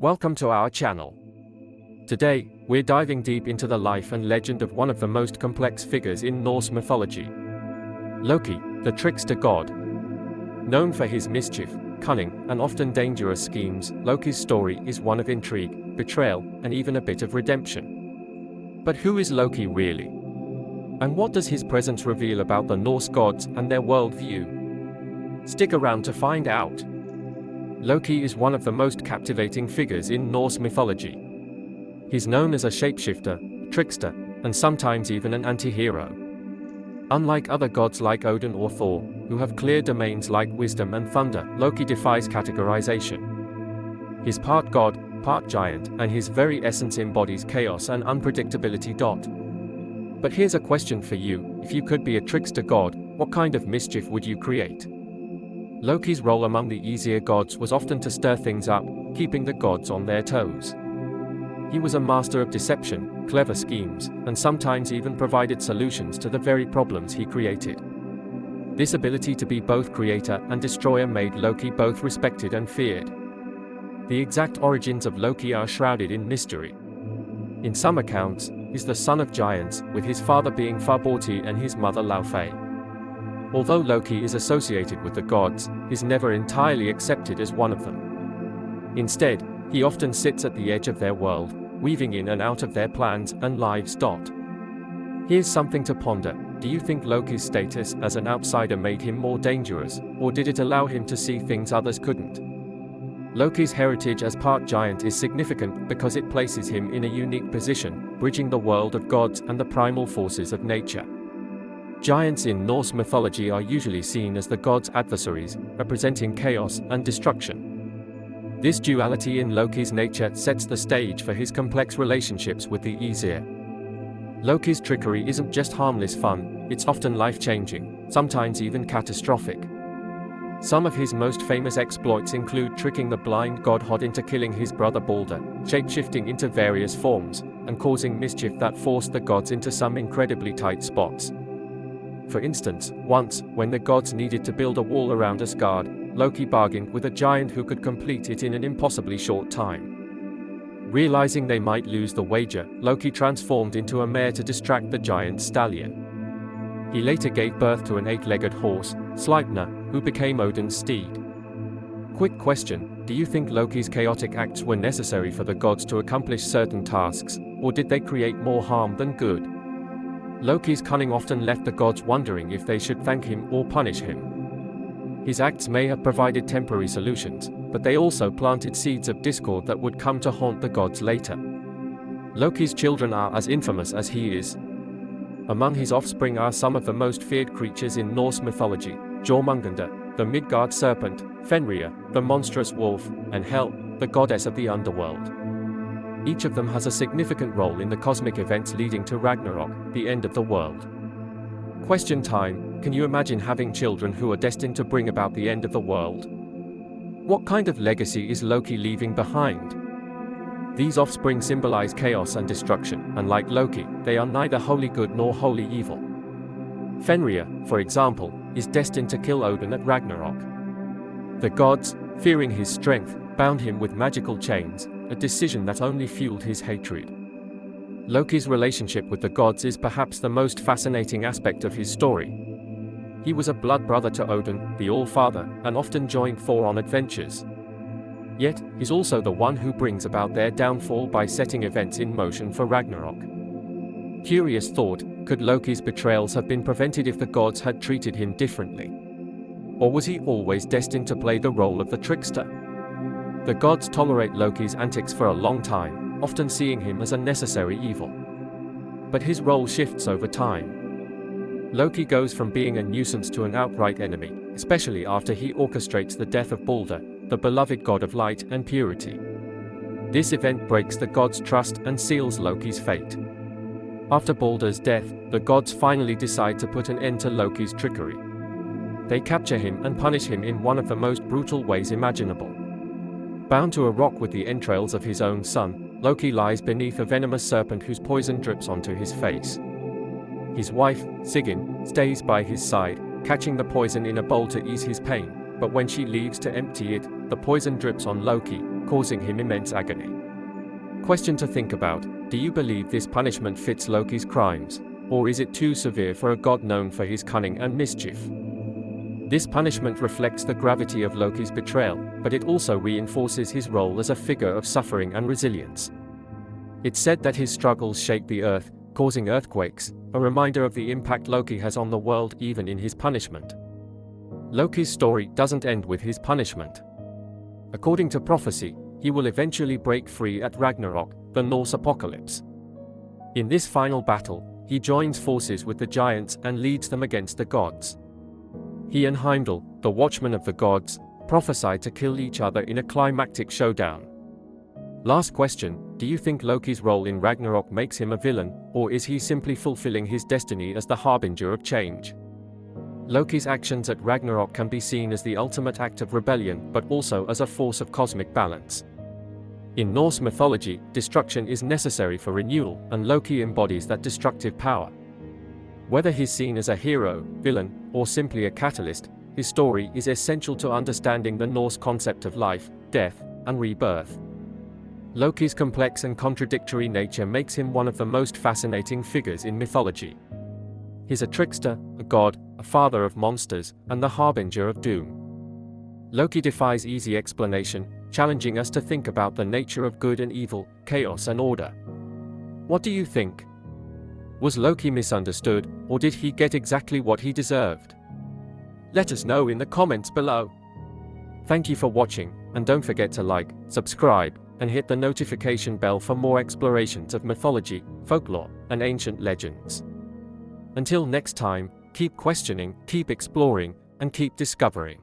Welcome to our channel. Today, we're diving deep into the life and legend of one of the most complex figures in Norse mythology. Loki, the trickster god. Known for his mischief, cunning, and often dangerous schemes, Loki's story is one of intrigue, betrayal, and even a bit of redemption. But who is Loki really? And what does his presence reveal about the Norse gods and their worldview? Stick around to find out. Loki is one of the most captivating figures in Norse mythology. He's known as a shapeshifter, trickster, and sometimes even an anti-hero. Unlike other gods like Odin or Thor, who have clear domains like wisdom and thunder, Loki defies categorization. He's part god, part giant, and his very essence embodies chaos and unpredictability. But here's a question for you: if you could be a trickster god, what kind of mischief would you create? Loki's role among the Aesir gods was often to stir things up, keeping the gods on their toes. He was a master of deception, clever schemes, and sometimes even provided solutions to the very problems he created. This ability to be both creator and destroyer made Loki both respected and feared. The exact origins of Loki are shrouded in mystery. In some accounts, he's the son of giants, with his father being Farbauti and his mother Laufey. Although Loki is associated with the gods, he's never entirely accepted as one of them. Instead, he often sits at the edge of their world, weaving in and out of their plans and lives. Here's something to ponder: do you think Loki's status as an outsider made him more dangerous, or did it allow him to see things others couldn't? Loki's heritage as part giant is significant because it places him in a unique position, bridging the world of gods and the primal forces of nature. Giants in Norse mythology are usually seen as the gods' adversaries, representing chaos and destruction. This duality in Loki's nature sets the stage for his complex relationships with the Aesir. Loki's trickery isn't just harmless fun, it's often life-changing, sometimes even catastrophic. Some of his most famous exploits include tricking the blind god Hod into killing his brother Balder, shapeshifting into various forms, and causing mischief that forced the gods into some incredibly tight spots. For instance, once, when the gods needed to build a wall around Asgard, Loki bargained with a giant who could complete it in an impossibly short time. Realizing they might lose the wager, Loki transformed into a mare to distract the giant's stallion. He later gave birth to an 8-legged horse, Sleipnir, who became Odin's steed. Quick question: do you think Loki's chaotic acts were necessary for the gods to accomplish certain tasks, or did they create more harm than good? Loki's cunning often left the gods wondering if they should thank him or punish him. His acts may have provided temporary solutions, but they also planted seeds of discord that would come to haunt the gods later. Loki's children are as infamous as he is. Among his offspring are some of the most feared creatures in Norse mythology: Jormungandr, the Midgard serpent, Fenrir, the monstrous wolf, and Hel, the goddess of the underworld. Each of them has a significant role in the cosmic events leading to Ragnarok, the end of the world. Question time: can you imagine having children who are destined to bring about the end of the world? What kind of legacy is Loki leaving behind? These offspring symbolize chaos and destruction, and like Loki, they are neither wholly good nor wholly evil. Fenrir, for example, is destined to kill Odin at Ragnarok. The gods, fearing his strength, bound him with magical chains, a decision that only fueled his hatred. Loki's relationship with the gods is perhaps the most fascinating aspect of his story. He was a blood brother to Odin, the All-Father, and often joined Thor on adventures. Yet, he's also the one who brings about their downfall by setting events in motion for Ragnarok. Curious thought: could Loki's betrayals have been prevented if the gods had treated him differently? Or was he always destined to play the role of the trickster? The gods tolerate Loki's antics for a long time, often seeing him as a necessary evil. But his role shifts over time. Loki goes from being a nuisance to an outright enemy, especially after he orchestrates the death of Balder, the beloved god of light and purity. This event breaks the gods' trust and seals Loki's fate. After Balder's death, the gods finally decide to put an end to Loki's trickery. They capture him and punish him in one of the most brutal ways imaginable. Bound to a rock with the entrails of his own son, Loki lies beneath a venomous serpent whose poison drips onto his face. His wife, Sigyn, stays by his side, catching the poison in a bowl to ease his pain, but when she leaves to empty it, the poison drips on Loki, causing him immense agony. Question to think about: do you believe this punishment fits Loki's crimes, or is it too severe for a god known for his cunning and mischief? This punishment reflects the gravity of Loki's betrayal, but it also reinforces his role as a figure of suffering and resilience. It's said that his struggles shake the earth, causing earthquakes, a reminder of the impact Loki has on the world even in his punishment. Loki's story doesn't end with his punishment. According to prophecy, he will eventually break free at Ragnarok, the Norse apocalypse. In this final battle, he joins forces with the giants and leads them against the gods. He and Heimdall, the watchman of the gods, prophesy to kill each other in a climactic showdown. Last question: do you think Loki's role in Ragnarok makes him a villain, or is he simply fulfilling his destiny as the harbinger of change? Loki's actions at Ragnarok can be seen as the ultimate act of rebellion, but also as a force of cosmic balance. In Norse mythology, destruction is necessary for renewal, and Loki embodies that destructive power. Whether he's seen as a hero, villain, or simply a catalyst, his story is essential to understanding the Norse concept of life, death, and rebirth. Loki's complex and contradictory nature makes him one of the most fascinating figures in mythology. He's a trickster, a god, a father of monsters, and the harbinger of doom. Loki defies easy explanation, challenging us to think about the nature of good and evil, chaos and order. What do you think? Was Loki misunderstood, or did he get exactly what he deserved? Let us know in the comments below. Thank you for watching, and don't forget to like, subscribe, and hit the notification bell for more explorations of mythology, folklore, and ancient legends. Until next time, keep questioning, keep exploring, and keep discovering.